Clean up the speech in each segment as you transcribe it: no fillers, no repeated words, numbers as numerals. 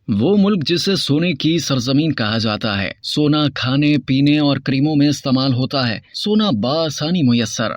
वो मुल्क जिसे सोने की सरजमीन कहा जाता है। सोना खाने पीने और क्रीमों में इस्तेमाल होता है। सोना बआसानी मुयस्सर।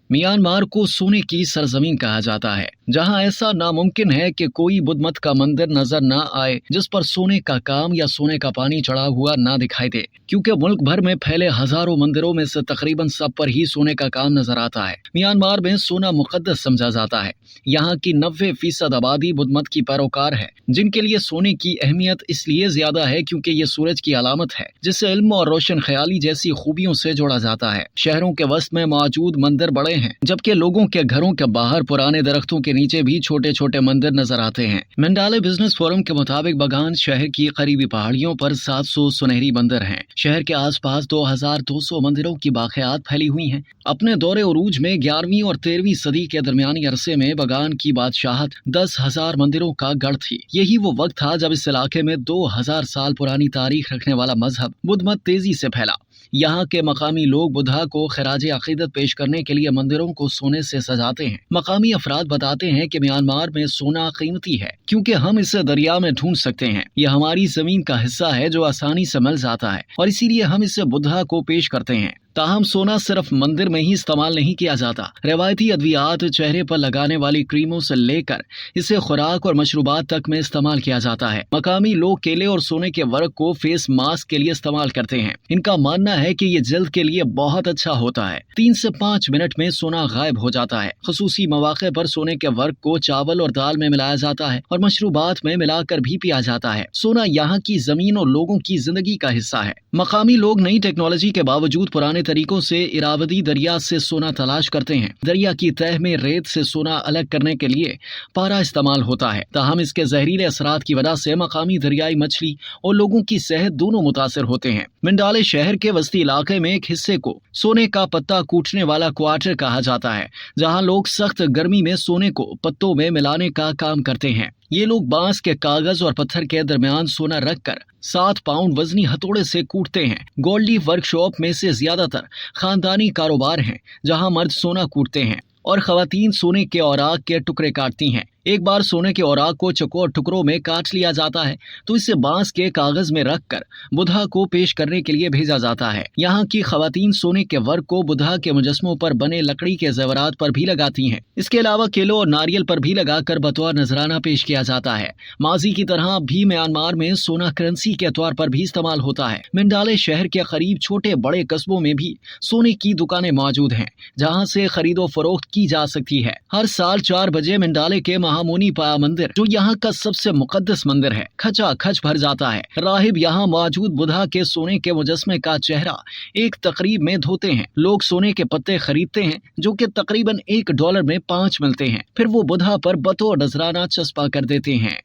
म्यांमार को सोने की सरजमीन कहा जाता है, जहां ऐसा नामुमकिन है कि कोई बुद्ध मत का मंदिर नजर न आए जिस पर सोने का काम या सोने का पानी चढ़ा हुआ ना दिखाई दे, क्योंकि मुल्क भर में फैले हजारों मंदिरों में से तकरीबन सब पर ही सोने का काम नजर आता है। म्यांमार में सोना मुकद्दस समझा जाता है। यहाँ की 90% आबादी बुद्ध मत की पैरोकार है, जिनके लिए सोने की अहमियत इसलिए ज्यादा है क्योंकि ये सूरज की अलामत है, जिससे इल्म और रोशन ख्याली जैसी खूबियों से जोड़ा जाता है। शहरों के वस्त में मौजूद मंदिर बड़े हैं, जबकि लोगों के घरों के बाहर पुराने दरख्तों के नीचे भी छोटे छोटे मंदिर नजर आते हैं। मंडाले बिजनेस फोरम के मुताबिक बगान शहर की करीबी पहाड़ियों पर 700 सुनहरी मंदिर हैं। शहर के आसपास 2200 मंदिरों की बाक़ियात फैली हुई हैं। अपने दौरे उरूज में 11वीं और 13वीं सदी के दरमियानी अरसे में बगान की बादशाहत 10,000 मंदिरों का गढ़ थी। यही वो वक्त था जब इस इलाके में 2000 साल पुरानी तारीख रखने वाला मजहब बुद्ध मत तेजी से फैला। यहाँ के मकामी लोग बुद्धा को खराज अकीदत पेश करने के लिए मंदिरों को सोने से सजाते हैं। मकामी अफराद बताते हैं कि म्यांमार में सोना कीमती है क्योंकि हम इसे दरिया में ढूंढ सकते हैं। यह हमारी जमीन का हिस्सा है जो आसानी से मिल जाता है और इसीलिए हम इसे बुद्धा को पेश करते हैं। ताहम सोना सिर्फ मंदिर में ही इस्तेमाल नहीं किया जाता। रिवायती अद्वियात, चेहरे पर लगाने वाली क्रीमों से लेकर इसे खुराक और मशरूबात तक में इस्तेमाल किया जाता है। मकामी लोग केले और सोने के वर्क को फेस मास्क के लिए इस्तेमाल करते हैं। इनका मानना है कि ये जल्द के लिए बहुत अच्छा होता है। 3 से 5 मिनट में सोना गायब हो जाता है। खसूसी मौके पर सोने के वर्क को चावल और दाल में मिलाया जाता है और मशरूबात में मिलाकर भी पिया जाता है। सोना यहाँ की जमीन और लोगों की जिंदगी का हिस्सा है। मकामी लोग नई टेक्नोलॉजी के बावजूद पुराने तरीकों से इरावदी दरिया से सोना तलाश करते हैं। दरिया की तह में रेत से सोना अलग करने के लिए पारा इस्तेमाल होता है। ताहम इसके जहरीले असरात की वजह से मकामी दरियाई मछली और लोगों की सेहत दोनों मुतासर होते हैं। मंडाले शहर के वस्ती इलाके में एक हिस्से को सोने का पत्ता कूटने वाला क्वार्टर कहा जाता है, जहाँ लोग सख्त गर्मी में सोने को पत्तों में मिलाने का काम करते हैं। ये लोग बांस के कागज और पत्थर के दरमियान सोना रखकर 7 पाउंड वजनी हथौड़े से कूटते हैं। गोल्ड लीफ वर्कशॉप में से ज्यादातर खानदानी कारोबार हैं, जहां मर्द सोना कूटते हैं और खवातीन सोने के औराक के टुकड़े काटती हैं। एक बार सोने के औराक को चौकोर टुकड़ों में काट लिया जाता है तो इसे बांस के कागज में रखकर बुद्धा को पेश करने के लिए भेजा जाता है। यहाँ की खवातीन सोने के वर्क को बुद्धा के मुजस्मों पर बने लकड़ी के जेवरात पर भी लगाती हैं। इसके अलावा केलों और नारियल पर भी लगाकर बतौर नजराना पेश किया जाता है। माजी की तरह भी म्यांमार में सोना करेंसी के तौर पर भी इस्तेमाल होता है। मंडाले शहर के करीब छोटे बड़े कस्बों में भी सोने की दुकानें मौजूद हैं, जहाँ से खरीदो फरोख्त की जा सकती है। हर साल 4 बजे मंडाले के महामुनि पाया मंदिर, जो यहाँ का सबसे मुकद्दस मंदिर है, खचा खच भर जाता है। राहिब यहाँ मौजूद बुद्धा के सोने के मुजस्मे का चेहरा एक तकरीब में धोते हैं। लोग सोने के पत्ते खरीदते हैं जो कि तकरीबन $1 में 5 मिलते हैं। फिर वो बुद्धा पर बतौर नजराना चस्पा कर देते हैं।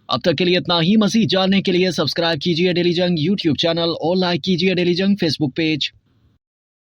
अब तक के लिए इतना ही। मज़ीद जानने के लिए सब्सक्राइब कीजिए डेली जंग यूट्यूब चैनल और लाइक कीजिए डेली जंग फेसबुक पेज।